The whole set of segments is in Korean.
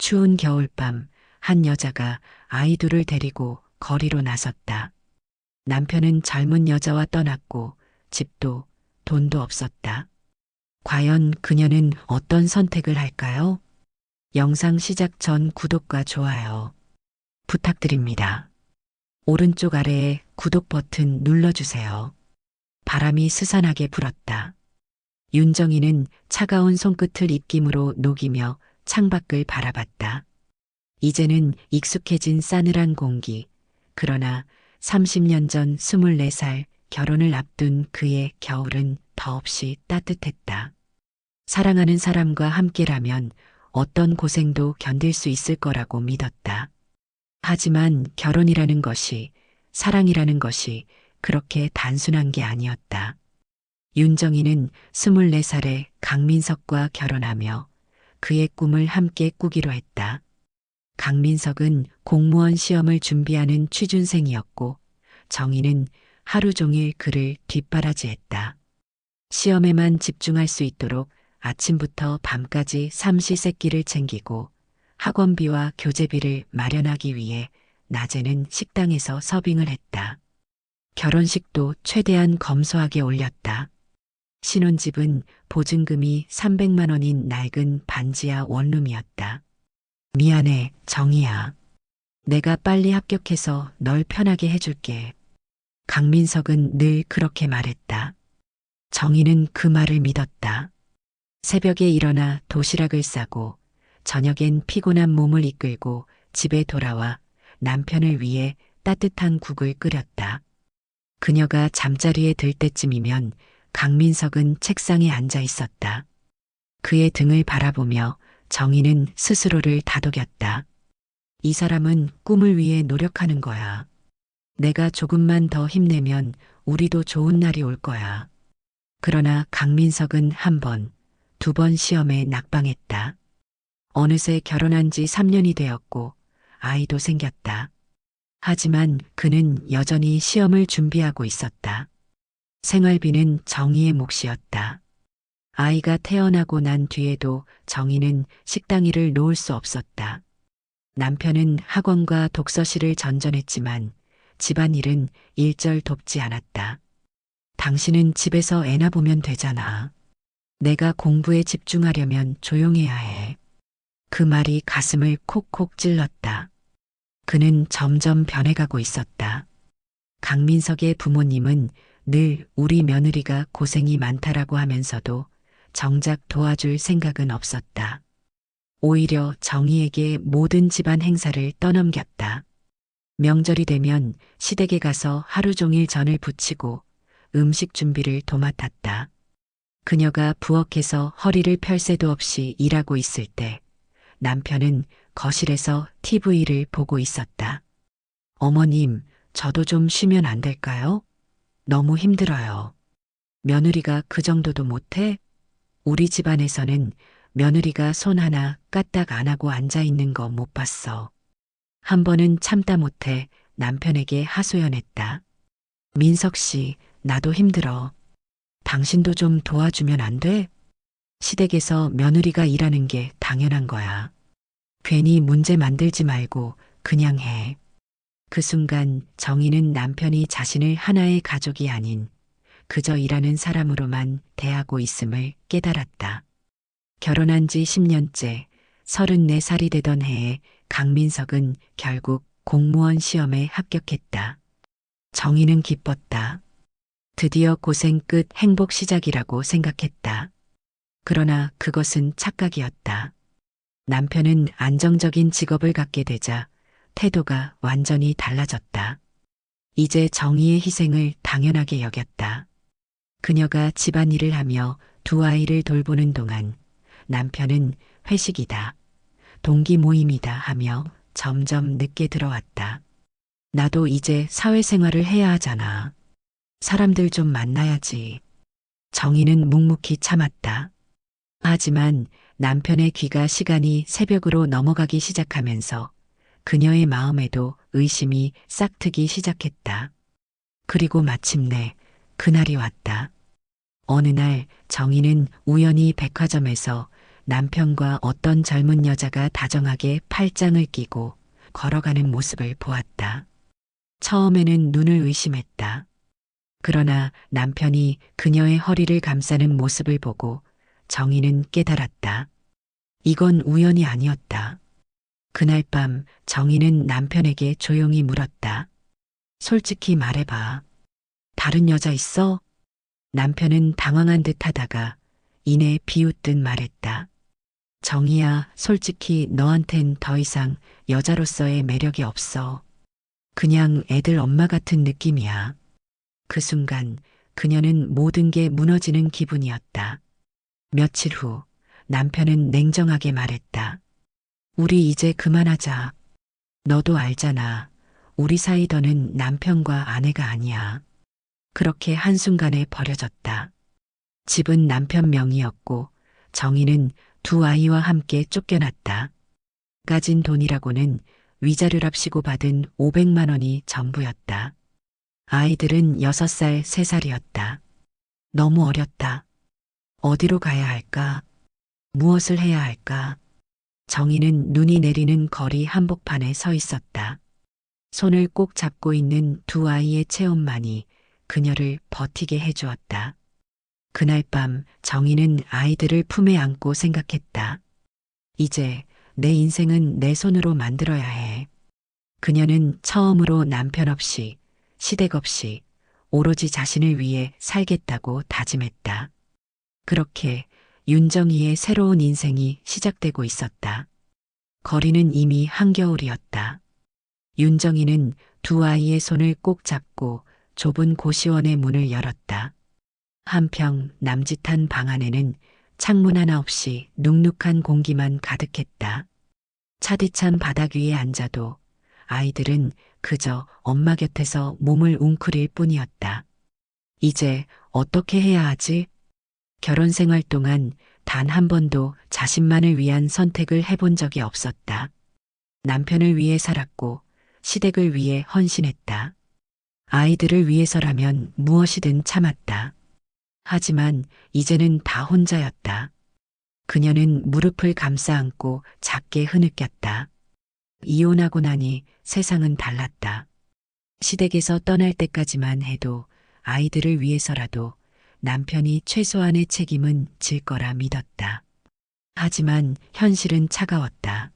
추운 겨울밤, 한 여자가 아이 둘을 데리고 거리로 나섰다. 남편은 젊은 여자와 떠났고 집도 돈도 없었다. 과연 그녀는 어떤 선택을 할까요? 영상 시작 전 구독과 좋아요 부탁드립니다. 오른쪽 아래에 구독 버튼 눌러주세요. 바람이 스산하게 불었다. 윤정이는 차가운 손끝을 입김으로 녹이며 창밖을 바라봤다. 이제는 익숙해진 싸늘한 공기. 그러나 30년 전 24살 결혼을 앞둔 그의 겨울은 더없이 따뜻했다. 사랑하는 사람과 함께라면 어떤 고생도 견딜 수 있을 거라고 믿었다. 하지만 결혼이라는 것이, 사랑이라는 것이 그렇게 단순한 게 아니었다. 윤정이는 24살에 강민석과 결혼하며 그의 꿈을 함께 꾸기로 했다. 강민석은 공무원 시험을 준비하는 취준생이었고 정희는 하루 종일 그를 뒷바라지했다. 시험에만 집중할 수 있도록 아침부터 밤까지 삼시세끼를 챙기고 학원비와 교재비를 마련하기 위해 낮에는 식당에서 서빙을 했다. 결혼식도 최대한 검소하게 올렸다. 신혼집은 보증금이 300만 원인 낡은 반지하 원룸이었다. 미안해, 정희야. 내가 빨리 합격해서 널 편하게 해줄게. 강민석은 늘 그렇게 말했다. 정희는 그 말을 믿었다. 새벽에 일어나 도시락을 싸고 저녁엔 피곤한 몸을 이끌고 집에 돌아와 남편을 위해 따뜻한 국을 끓였다. 그녀가 잠자리에 들 때쯤이면 강민석은 책상에 앉아 있었다. 그의 등을 바라보며 정희는 스스로를 다독였다. 이 사람은 꿈을 위해 노력하는 거야. 내가 조금만 더 힘내면 우리도 좋은 날이 올 거야. 그러나 강민석은 한 번, 두 번 시험에 낙방했다. 어느새 결혼한 지 3년이 되었고 아이도 생겼다. 하지만 그는 여전히 시험을 준비하고 있었다. 생활비는 정희의 몫이었다. 아이가 태어나고 난 뒤에도 정희는 식당 일을 놓을 수 없었다. 남편은 학원과 독서실을 전전했지만 집안일은 일절 돕지 않았다. 당신은 집에서 애나 보면 되잖아. 내가 공부에 집중하려면 조용해야 해. 그 말이 가슴을 콕콕 찔렀다. 그는 점점 변해가고 있었다. 강민석의 부모님은 늘 우리 며느리가 고생이 많다라고 하면서도 정작 도와줄 생각은 없었다. 오히려 정희에게 모든 집안 행사를 떠넘겼다. 명절이 되면 시댁에 가서 하루 종일 전을 부치고 음식 준비를 도맡았다. 그녀가 부엌에서 허리를 펼 새도 없이 일하고 있을 때 남편은 거실에서 TV를 보고 있었다. 어머님, 저도 좀 쉬면 안 될까요? 너무 힘들어요. 며느리가 그 정도도 못해? 우리 집안에서는 며느리가 손 하나 까딱 안 하고 앉아 있는 거 못 봤어. 한 번은 참다 못해 남편에게 하소연했다. 민석 씨, 나도 힘들어. 당신도 좀 도와주면 안 돼? 시댁에서 며느리가 일하는 게 당연한 거야. 괜히 문제 만들지 말고 그냥 해. 그 순간 정희는 남편이 자신을 하나의 가족이 아닌 그저 일하는 사람으로만 대하고 있음을 깨달았다. 결혼한 지 10년째 34살이 되던 해에 강민석은 결국 공무원 시험에 합격했다. 정희는 기뻤다. 드디어 고생 끝 행복 시작이라고 생각했다. 그러나 그것은 착각이었다. 남편은 안정적인 직업을 갖게 되자 태도가 완전히 달라졌다. 이제 정희의 희생을 당연하게 여겼다. 그녀가 집안일을 하며 두 아이를 돌보는 동안 남편은 회식이다, 동기 모임이다 하며 점점 늦게 들어왔다. 나도 이제 사회생활을 해야 하잖아. 사람들 좀 만나야지. 정희는 묵묵히 참았다. 하지만 남편의 귀가 시간이 새벽으로 넘어가기 시작하면서 그녀의 마음에도 의심이 싹트기 시작했다. 그리고 마침내 그날이 왔다. 어느 날 정희는 우연히 백화점에서 남편과 어떤 젊은 여자가 다정하게 팔짱을 끼고 걸어가는 모습을 보았다. 처음에는 눈을 의심했다. 그러나 남편이 그녀의 허리를 감싸는 모습을 보고 정희는 깨달았다. 이건 우연이 아니었다. 그날 밤 정희는 남편에게 조용히 물었다. 솔직히 말해봐. 다른 여자 있어? 남편은 당황한 듯 하다가 이내 비웃듯 말했다. 정희야, 솔직히 너한텐 더 이상 여자로서의 매력이 없어. 그냥 애들 엄마 같은 느낌이야. 그 순간 그녀는 모든 게 무너지는 기분이었다. 며칠 후 남편은 냉정하게 말했다. 우리 이제 그만하자. 너도 알잖아. 우리 사이 더는 남편과 아내가 아니야. 그렇게 한순간에 버려졌다. 집은 남편 명의였고 정희는 두 아이와 함께 쫓겨났다. 가진 돈이라고는 위자료랍시고 받은 500만 원이 전부였다. 아이들은 6살, 3살이었다. 너무 어렸다. 어디로 가야 할까? 무엇을 해야 할까? 정희는 눈이 내리는 거리 한복판에 서 있었다. 손을 꼭 잡고 있는 두 아이의 체온만이 그녀를 버티게 해주었다. 그날 밤 정희는 아이들을 품에 안고 생각했다. 이제 내 인생은 내 손으로 만들어야 해. 그녀는 처음으로 남편 없이, 시댁 없이, 오로지 자신을 위해 살겠다고 다짐했다. 그렇게 윤정희의 새로운 인생이 시작되고 있었다. 거리는 이미 한겨울이었다. 윤정희는 두 아이의 손을 꼭 잡고 좁은 고시원의 문을 열었다. 한평 남짓한 방 안에는 창문 하나 없이 눅눅한 공기만 가득했다. 차디찬 바닥 위에 앉아도 아이들은 그저 엄마 곁에서 몸을 웅크릴 뿐이었다. 이제 어떻게 해야 하지? 결혼 생활 동안 단 한 번도 자신만을 위한 선택을 해본 적이 없었다. 남편을 위해 살았고 시댁을 위해 헌신했다. 아이들을 위해서라면 무엇이든 참았다. 하지만 이제는 다 혼자였다. 그녀는 무릎을 감싸 안고 작게 흐느꼈다. 이혼하고 나니 세상은 달랐다. 시댁에서 떠날 때까지만 해도 아이들을 위해서라도 남편이 최소한의 책임은 질 거라 믿었다. 하지만 현실은 차가웠다.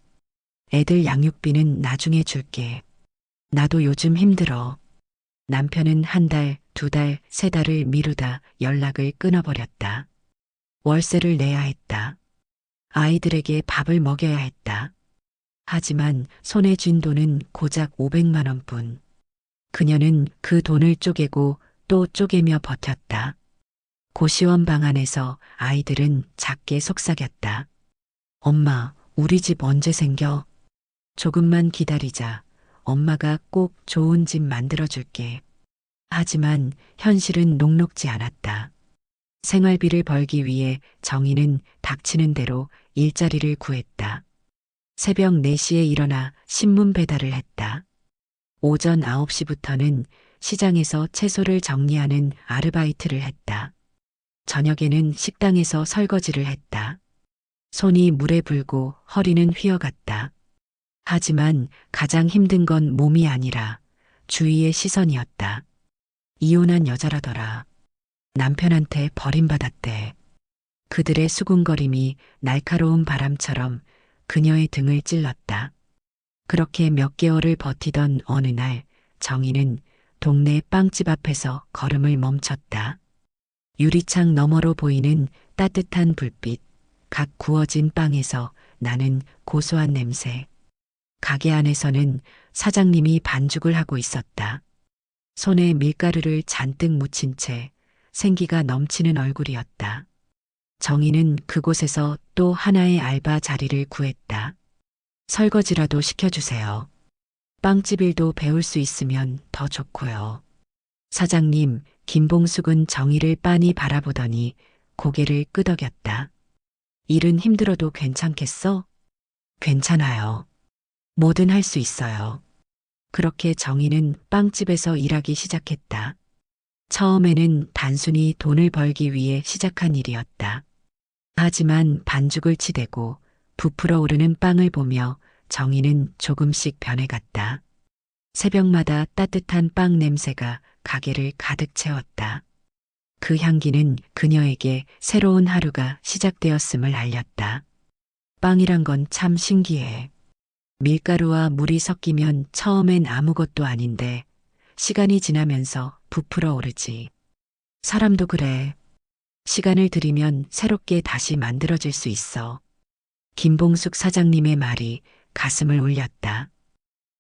애들 양육비는 나중에 줄게. 나도 요즘 힘들어. 남편은 한 달, 두 달, 세 달을 미루다 연락을 끊어버렸다. 월세를 내야 했다. 아이들에게 밥을 먹여야 했다. 하지만 손에 쥔 돈은 고작 500만 원뿐. 그녀는 그 돈을 쪼개고 또 쪼개며 버텼다. 고시원 방 안에서 아이들은 작게 속삭였다. 엄마, 우리 집 언제 생겨? 조금만 기다리자. 엄마가 꼭 좋은 집 만들어줄게. 하지만 현실은 녹록지 않았다. 생활비를 벌기 위해 정희는 닥치는 대로 일자리를 구했다. 새벽 4시에 일어나 신문 배달을 했다. 오전 9시부터는 시장에서 채소를 정리하는 아르바이트를 했다. 저녁에는 식당에서 설거지를 했다. 손이 물에 불고 허리는 휘어갔다. 하지만 가장 힘든 건 몸이 아니라 주위의 시선이었다. 이혼한 여자라더라. 남편한테 버림받았대. 그들의 수군거림이 날카로운 바람처럼 그녀의 등을 찔렀다. 그렇게 몇 개월을 버티던 어느 날 정희는 동네 빵집 앞에서 걸음을 멈췄다. 유리창 너머로 보이는 따뜻한 불빛, 각 구워진 빵에서 나는 고소한 냄새. 가게 안에서는 사장님이 반죽을 하고 있었다. 손에 밀가루를 잔뜩 묻힌 채 생기가 넘치는 얼굴이었다. 정희는 그곳에서 또 하나의 알바 자리를 구했다. 설거지라도 시켜주세요. 빵집 일도 배울 수 있으면 더 좋고요. 사장님, 김봉숙은 정희를 빤히 바라보더니 고개를 끄덕였다. 일은 힘들어도 괜찮겠어? 괜찮아요. 뭐든 할 수 있어요. 그렇게 정희는 빵집에서 일하기 시작했다. 처음에는 단순히 돈을 벌기 위해 시작한 일이었다. 하지만 반죽을 치대고 부풀어 오르는 빵을 보며 정희는 조금씩 변해갔다. 새벽마다 따뜻한 빵 냄새가 가게를 가득 채웠다. 그 향기는 그녀에게 새로운 하루가 시작되었음을 알렸다. 빵이란 건 참 신기해. 밀가루와 물이 섞이면 처음엔 아무것도 아닌데 시간이 지나면서 부풀어 오르지. 사람도 그래. 시간을 들이면 새롭게 다시 만들어질 수 있어. 김봉숙 사장님의 말이 가슴을 울렸다.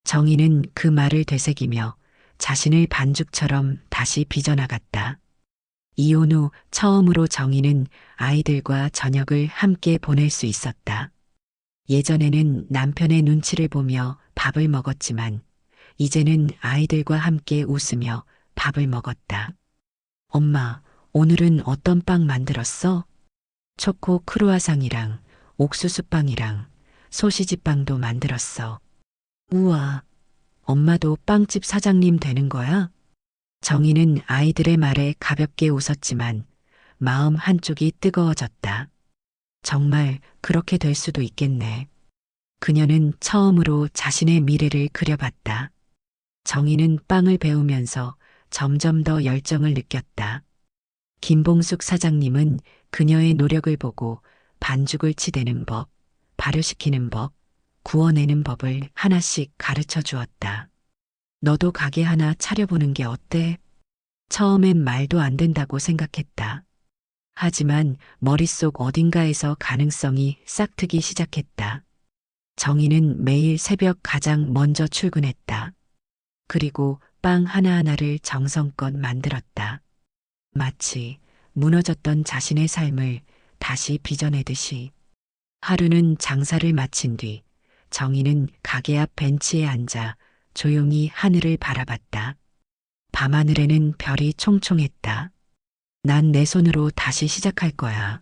정희는 그 말을 되새기며 자신을 반죽처럼 다시 빚어나갔다. 이혼 후 처음으로 정희는 아이들과 저녁을 함께 보낼 수 있었다. 예전에는 남편의 눈치를 보며 밥을 먹었지만 이제는 아이들과 함께 웃으며 밥을 먹었다. 엄마, 오늘은 어떤 빵 만들었어? 초코 크루아상이랑 옥수수빵이랑 소시지빵도 만들었어. 우와, 엄마도 빵집 사장님 되는 거야? 정희는 아이들의 말에 가볍게 웃었지만 마음 한쪽이 뜨거워졌다. 정말 그렇게 될 수도 있겠네. 그녀는 처음으로 자신의 미래를 그려봤다. 정희는 빵을 배우면서 점점 더 열정을 느꼈다. 김봉숙 사장님은 그녀의 노력을 보고 반죽을 치대는 법, 발효시키는 법, 구워내는 법을 하나씩 가르쳐 주었다. 너도 가게 하나 차려보는 게 어때? 처음엔 말도 안 된다고 생각했다. 하지만 머릿속 어딘가에서 가능성이 싹트기 시작했다. 정희는 매일 새벽 가장 먼저 출근했다. 그리고 빵 하나하나를 정성껏 만들었다. 마치 무너졌던 자신의 삶을 다시 빚어내듯이. 하루는 장사를 마친 뒤 정희는 가게 앞 벤치에 앉아 조용히 하늘을 바라봤다. 밤하늘에는 별이 총총했다. 난 내 손으로 다시 시작할 거야.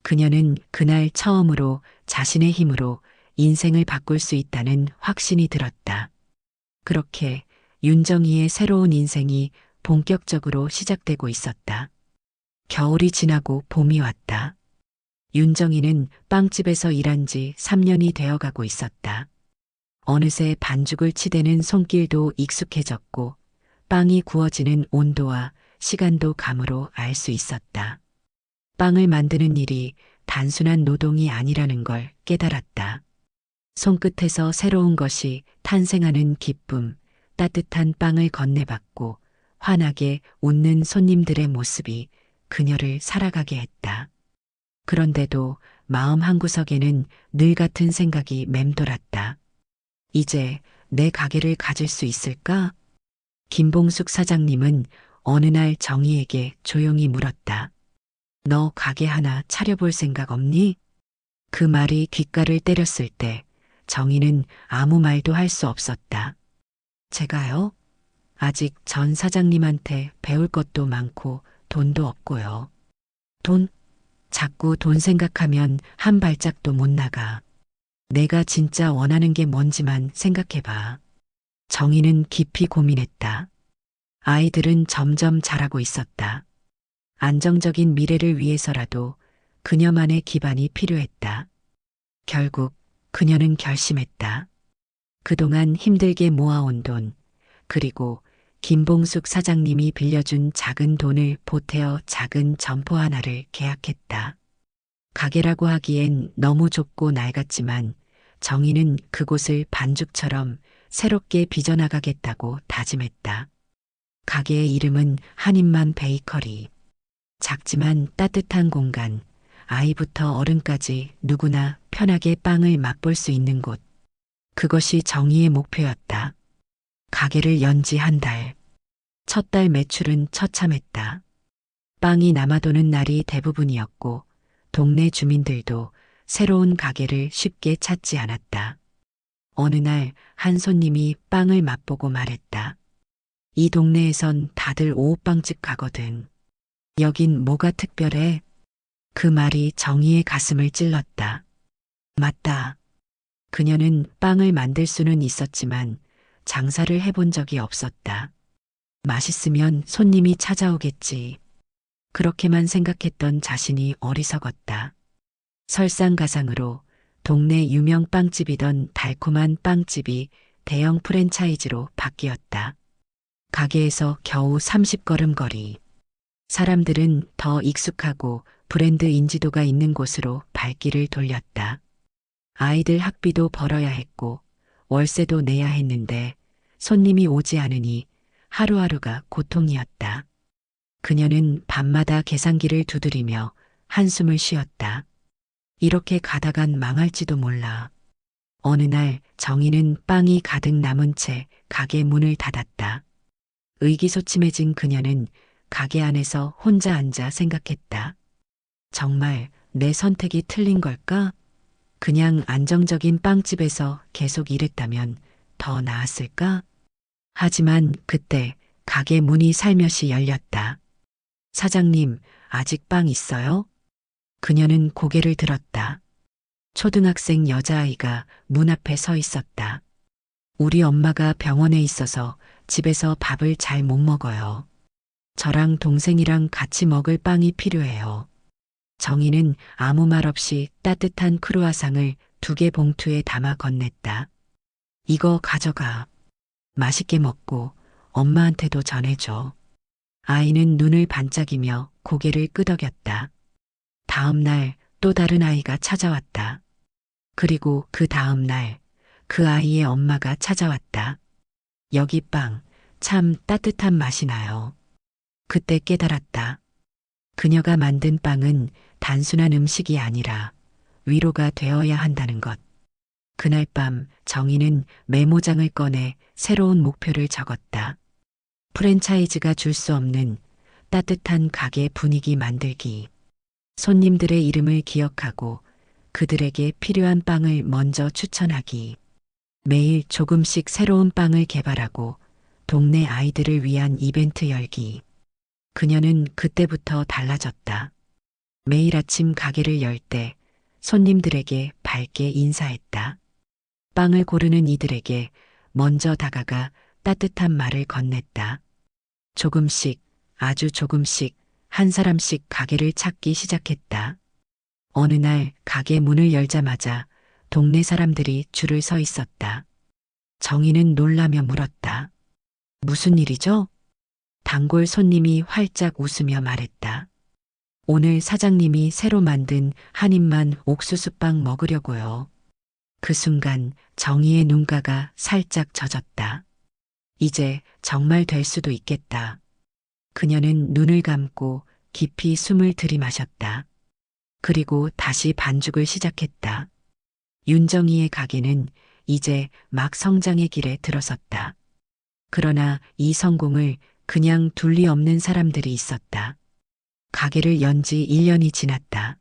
그녀는 그날 처음으로 자신의 힘으로 인생을 바꿀 수 있다는 확신이 들었다. 그렇게 윤정희의 새로운 인생이 본격적으로 시작되고 있었다. 겨울이 지나고 봄이 왔다. 윤정희는 빵집에서 일한 지 3년이 되어가고 있었다. 어느새 반죽을 치대는 손길도 익숙해졌고 빵이 구워지는 온도와 시간도 감으로 알 수 있었다. 빵을 만드는 일이 단순한 노동이 아니라는 걸 깨달았다. 손끝에서 새로운 것이 탄생하는 기쁨, 따뜻한 빵을 건네받고 환하게 웃는 손님들의 모습이 그녀를 살아가게 했다. 그런데도 마음 한구석에는 늘 같은 생각이 맴돌았다. 이제 내 가게를 가질 수 있을까? 김봉숙 사장님은 어느 날 정희에게 조용히 물었다. 너 가게 하나 차려볼 생각 없니? 그 말이 귓가를 때렸을 때 정희는 아무 말도 할 수 없었다. 제가요? 아직 전 사장님한테 배울 것도 많고 돈도 없고요. 돈? 자꾸 돈 생각하면 한 발짝도 못 나가. 내가 진짜 원하는 게 뭔지만 생각해봐. 정희는 깊이 고민했다. 아이들은 점점 자라고 있었다. 안정적인 미래를 위해서라도 그녀만의 기반이 필요했다. 결국 그녀는 결심했다. 그동안 힘들게 모아온 돈, 그리고 김봉숙 사장님이 빌려준 작은 돈을 보태어 작은 점포 하나를 계약했다. 가게라고 하기엔 너무 좁고 낡았지만 정희는 그곳을 반죽처럼 새롭게 빚어나가겠다고 다짐했다. 가게의 이름은 한인만 베이커리. 작지만 따뜻한 공간, 아이부터 어른까지 누구나 편하게 빵을 맛볼 수 있는 곳. 그것이 정희의 목표였다. 가게를 연 지 한 달. 첫 달 매출은 처참했다. 빵이 남아도는 날이 대부분이었고 동네 주민들도 새로운 가게를 쉽게 찾지 않았다. 어느 날 한 손님이 빵을 맛보고 말했다. 이 동네에선 다들 오후빵집 가거든. 여긴 뭐가 특별해? 그 말이 정희의 가슴을 찔렀다. 맞다. 그녀는 빵을 만들 수는 있었지만 장사를 해본 적이 없었다. 맛있으면 손님이 찾아오겠지. 그렇게만 생각했던 자신이 어리석었다. 설상가상으로 동네 유명 빵집이던 달콤한 빵집이 대형 프랜차이즈로 바뀌었다. 가게에서 겨우 30걸음 거리. 사람들은 더 익숙하고 브랜드 인지도가 있는 곳으로 발길을 돌렸다. 아이들 학비도 벌어야 했고 월세도 내야 했는데 손님이 오지 않으니 하루하루가 고통이었다. 그녀는 밤마다 계산기를 두드리며 한숨을 쉬었다. 이렇게 가다간 망할지도 몰라. 어느 날 정희는 빵이 가득 남은 채 가게 문을 닫았다. 의기소침해진 그녀는 가게 안에서 혼자 앉아 생각했다. 정말 내 선택이 틀린 걸까? 그냥 안정적인 빵집에서 계속 일했다면 더 나았을까? 하지만 그때 가게 문이 살며시 열렸다. 사장님, 아직 빵 있어요? 그녀는 고개를 들었다. 초등학생 여자아이가 문 앞에 서 있었다. 우리 엄마가 병원에 있어서 집에서 밥을 잘 못 먹어요. 저랑 동생이랑 같이 먹을 빵이 필요해요. 정희는 아무 말 없이 따뜻한 크루아상을 2개 봉투에 담아 건넸다. 이거 가져가. 맛있게 먹고 엄마한테도 전해줘. 아이는 눈을 반짝이며 고개를 끄덕였다. 다음 날 또 다른 아이가 찾아왔다. 그리고 그 다음 날 그 아이의 엄마가 찾아왔다. 여기 빵 참 따뜻한 맛이 나요. 그때 깨달았다. 그녀가 만든 빵은 단순한 음식이 아니라 위로가 되어야 한다는 것. 그날 밤 정희는 메모장을 꺼내 새로운 목표를 적었다. 프랜차이즈가 줄 수 없는 따뜻한 가게 분위기 만들기. 손님들의 이름을 기억하고 그들에게 필요한 빵을 먼저 추천하기. 매일 조금씩 새로운 빵을 개발하고 동네 아이들을 위한 이벤트 열기. 그녀는 그때부터 달라졌다. 매일 아침 가게를 열 때 손님들에게 밝게 인사했다. 빵을 고르는 이들에게 먼저 다가가 따뜻한 말을 건넸다. 조금씩, 아주 조금씩 한 사람씩 가게를 찾기 시작했다. 어느 날 가게 문을 열자마자 동네 사람들이 줄을 서 있었다. 정희는 놀라며 물었다. 무슨 일이죠? 단골 손님이 활짝 웃으며 말했다. 오늘 사장님이 새로 만든 한 입만 옥수수빵 먹으려고요. 그 순간 정희의 눈가가 살짝 젖었다. 이제 정말 될 수도 있겠다. 그녀는 눈을 감고 깊이 숨을 들이마셨다. 그리고 다시 반죽을 시작했다. 윤정희의 가게는 이제 막 성장의 길에 들어섰다. 그러나 이 성공을 그냥 둘 리 없는 사람들이 있었다. 가게를 연 지 1년이 지났다.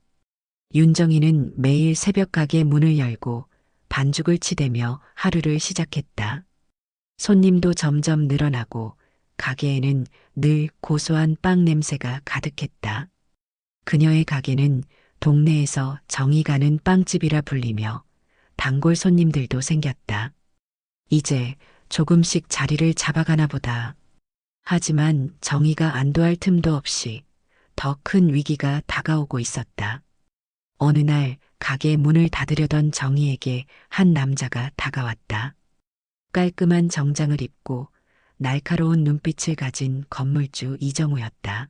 윤정희는 매일 새벽 가게 문을 열고 반죽을 치대며 하루를 시작했다. 손님도 점점 늘어나고 가게에는 늘 고소한 빵 냄새가 가득했다. 그녀의 가게는 동네에서 정이 가는 빵집이라 불리며 단골 손님들도 생겼다. 이제 조금씩 자리를 잡아가나 보다. 하지만 정희가 안도할 틈도 없이 더 큰 위기가 다가오고 있었다. 어느 날 가게 문을 닫으려던 정희에게 한 남자가 다가왔다. 깔끔한 정장을 입고 날카로운 눈빛을 가진 건물주 이정우였다.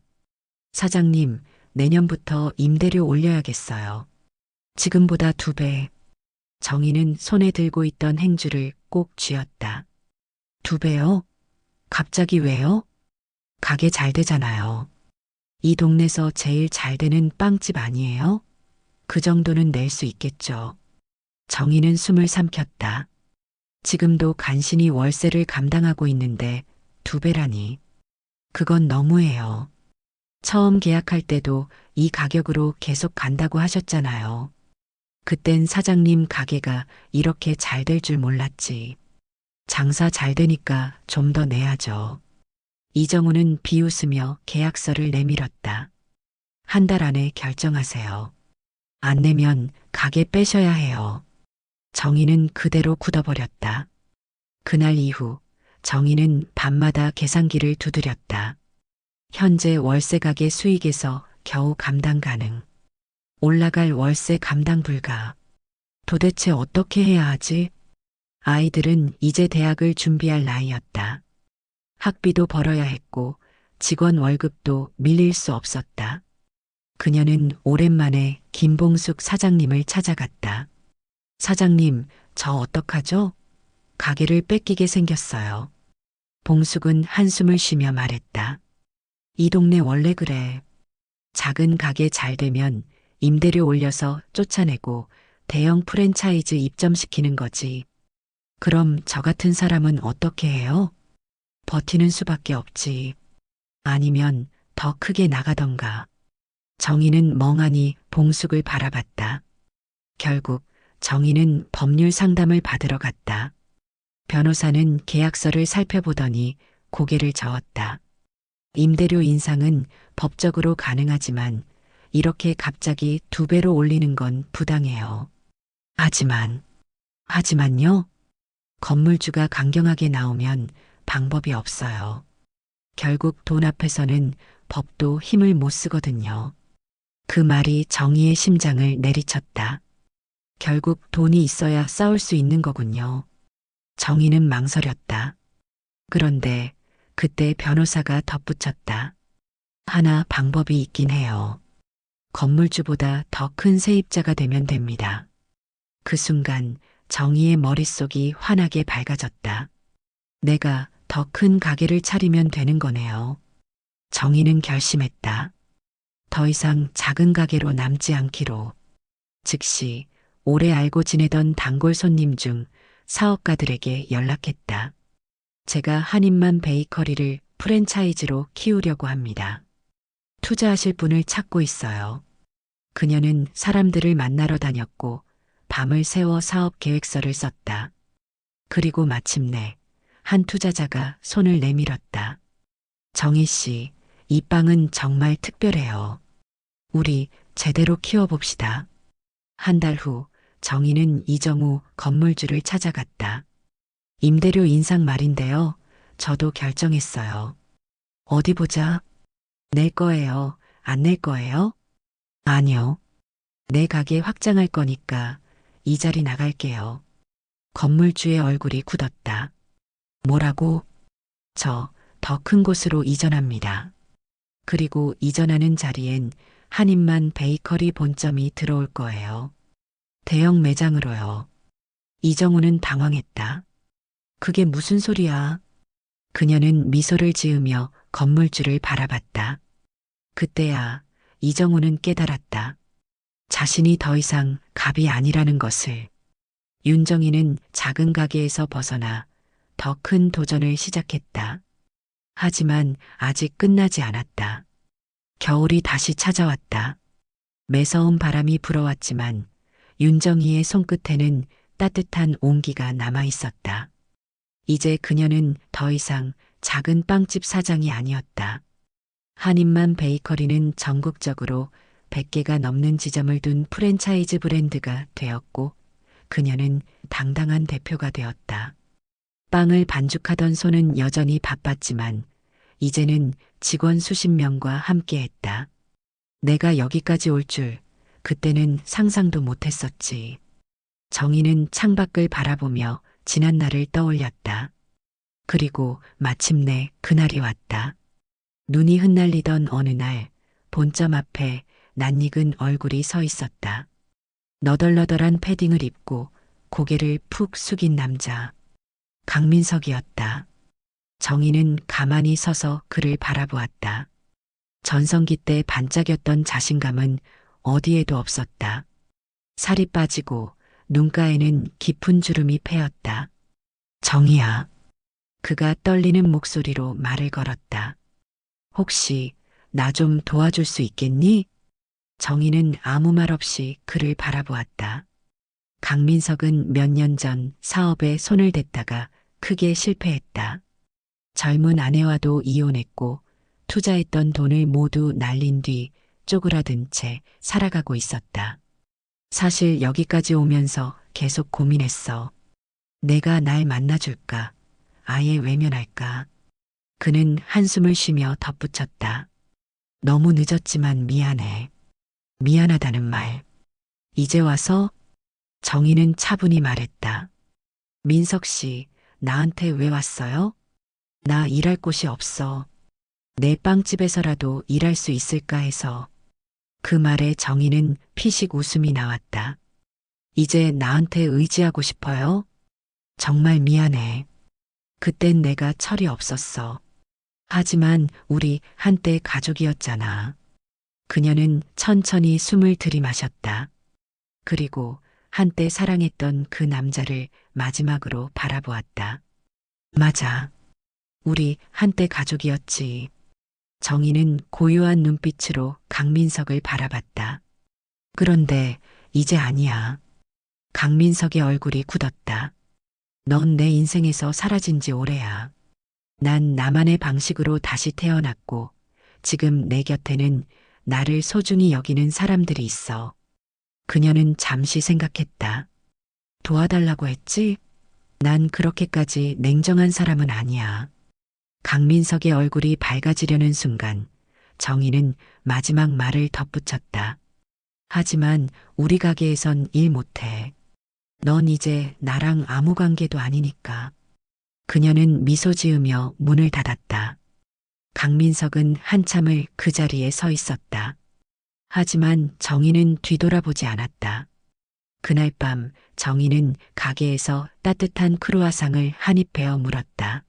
사장님, 내년부터 임대료 올려야겠어요. 지금보다 2배. 정희는 손에 들고 있던 행주를 꼭 쥐었다. 2배요? 갑자기 왜요? 가게 잘 되잖아요. 이 동네에서 제일 잘 되는 빵집 아니에요? 그 정도는 낼 수 있겠죠. 정희는 숨을 삼켰다. 지금도 간신히 월세를 감당하고 있는데 2배라니. 그건 너무해요. 처음 계약할 때도 이 가격으로 계속 간다고 하셨잖아요. 그땐 사장님 가게가 이렇게 잘 될 줄 몰랐지. 장사 잘 되니까 좀 더 내야죠. 이정우는 비웃으며 계약서를 내밀었다. 1달 안에 결정하세요. 안 내면 가게 빼셔야 해요. 정희는 그대로 굳어버렸다. 그날 이후 정희는 밤마다 계산기를 두드렸다. 현재 월세 가게 수익에서 겨우 감당 가능. 올라갈 월세 감당 불가. 도대체 어떻게 해야 하지? 아이들은 이제 대학을 준비할 나이였다. 학비도 벌어야 했고 직원 월급도 밀릴 수 없었다. 그녀는 오랜만에 김봉숙 사장님을 찾아갔다. 사장님, 저 어떡하죠? 가게를 뺏기게 생겼어요. 봉숙은 한숨을 쉬며 말했다. 이 동네 원래 그래. 작은 가게 잘 되면 임대료 올려서 쫓아내고 대형 프랜차이즈 입점시키는 거지. 그럼 저 같은 사람은 어떻게 해요? 버티는 수밖에 없지. 아니면 더 크게 나가던가. 정희는 멍하니 봉숙을 바라봤다. 결국 정희는 법률 상담을 받으러 갔다. 변호사는 계약서를 살펴보더니 고개를 저었다. 임대료 인상은 법적으로 가능하지만 이렇게 갑자기 2배로 올리는 건 부당해요. 하지만요? 건물주가 강경하게 나오면 방법이 없어요. 결국 돈 앞에서는 법도 힘을 못 쓰거든요. 그 말이 정희의 심장을 내리쳤다. 결국 돈이 있어야 싸울 수 있는 거군요. 정희는 망설였다. 그런데 그때 변호사가 덧붙였다. 하나 방법이 있긴 해요. 건물주보다 더 큰 세입자가 되면 됩니다. 그 순간 정희의 머릿속이 환하게 밝아졌다. 내가 더 큰 가게를 차리면 되는 거네요. 정희는 결심했다. 더 이상 작은 가게로 남지 않기로. 즉시 오래 알고 지내던 단골 손님 중 사업가들에게 연락했다. 제가 한인만 베이커리를 프랜차이즈로 키우려고 합니다. 투자하실 분을 찾고 있어요. 그녀는 사람들을 만나러 다녔고 밤을 새워 사업 계획서를 썼다. 그리고 마침내 한 투자자가 손을 내밀었다. 정희 씨, 이 빵은 정말 특별해요. 우리 제대로 키워봅시다. 한 달 후 정희는 이정우 건물주를 찾아갔다. 임대료 인상 말인데요. 저도 결정했어요. 어디 보자. 낼 거예요. 안 낼 거예요? 아니요. 내 가게 확장할 거니까 이 자리 나갈게요. 건물주의 얼굴이 굳었다. 뭐라고? 저 더 큰 곳으로 이전합니다. 그리고 이전하는 자리엔 한인만 베이커리 본점이 들어올 거예요. 대형 매장으로요. 이정우는 당황했다. 그게 무슨 소리야? 그녀는 미소를 지으며 건물주를 바라봤다. 그때야 이정우는 깨달았다. 자신이 더 이상 갑이 아니라는 것을. 윤정이는 작은 가게에서 벗어나 더 큰 도전을 시작했다. 하지만 아직 끝나지 않았다. 겨울이 다시 찾아왔다. 매서운 바람이 불어왔지만 윤정희의 손끝에는 따뜻한 온기가 남아 있었다. 이제 그녀는 더 이상 작은 빵집 사장이 아니었다. 한인만 베이커리는 전국적으로 100개가 넘는 지점을 둔 프랜차이즈 브랜드가 되었고 그녀는 당당한 대표가 되었다. 빵을 반죽하던 손은 여전히 바빴지만 이제는 직원 수십 명과 함께했다. 내가 여기까지 올 줄 그때는 상상도 못했었지. 정희는 창밖을 바라보며 지난 날을 떠올렸다. 그리고 마침내 그날이 왔다. 눈이 흩날리던 어느 날 본점 앞에 낯익은 얼굴이 서 있었다. 너덜너덜한 패딩을 입고 고개를 푹 숙인 남자. 강민석이었다. 정희는 가만히 서서 그를 바라보았다. 전성기 때 반짝였던 자신감은 어디에도 없었다. 살이 빠지고 눈가에는 깊은 주름이 패였다. 정희야. 그가 떨리는 목소리로 말을 걸었다. 혹시 나 좀 도와줄 수 있겠니? 정희는 아무 말 없이 그를 바라보았다. 강민석은 몇 년 전 사업에 손을 댔다가 크게 실패했다. 젊은 아내와도 이혼했고 투자했던 돈을 모두 날린 뒤 쪼그라든 채 살아가고 있었다. 사실 여기까지 오면서 계속 고민했어. 내가 날 만나줄까? 아예 외면할까? 그는 한숨을 쉬며 덧붙였다. 너무 늦었지만 미안해. 미안하다는 말. 이제 와서? 정희는 차분히 말했다. 민석 씨, 나한테 왜 왔어요? 나 일할 곳이 없어. 내 빵집에서라도 일할 수 있을까 해서. 그 말에 정희는 피식 웃음이 나왔다. 이제 나한테 의지하고 싶어요? 정말 미안해. 그땐 내가 철이 없었어. 하지만 우리 한때 가족이었잖아. 그녀는 천천히 숨을 들이마셨다. 그리고 한때 사랑했던 그 남자를 마지막으로 바라보았다. 맞아. 우리 한때 가족이었지. 정희는 고요한 눈빛으로 강민석을 바라봤다. 그런데 이제 아니야. 강민석의 얼굴이 굳었다. 넌 내 인생에서 사라진 지 오래야. 난 나만의 방식으로 다시 태어났고, 지금 내 곁에는 나를 소중히 여기는 사람들이 있어. 그녀는 잠시 생각했다. 도와달라고 했지? 난 그렇게까지 냉정한 사람은 아니야. 강민석의 얼굴이 밝아지려는 순간 정희는 마지막 말을 덧붙였다. 하지만 우리 가게에선 일 못해. 넌 이제 나랑 아무 관계도 아니니까. 그녀는 미소 지으며 문을 닫았다. 강민석은 한참을 그 자리에 서 있었다. 하지만 정희는 뒤돌아보지 않았다. 그날 밤 정희는 가게에서 따뜻한 크루아상을 한 입 베어 물었다.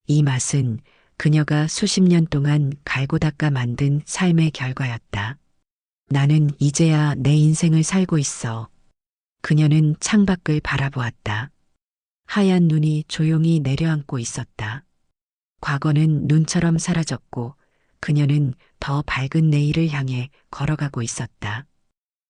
이 맛은 그녀가 수십 년 동안 갈고 닦아 만든 삶의 결과였다. 나는 이제야 내 인생을 살고 있어. 그녀는 창밖을 바라보았다. 하얀 눈이 조용히 내려앉고 있었다. 과거는 눈처럼 사라졌고 그녀는 더 밝은 내일을 향해 걸어가고 있었다.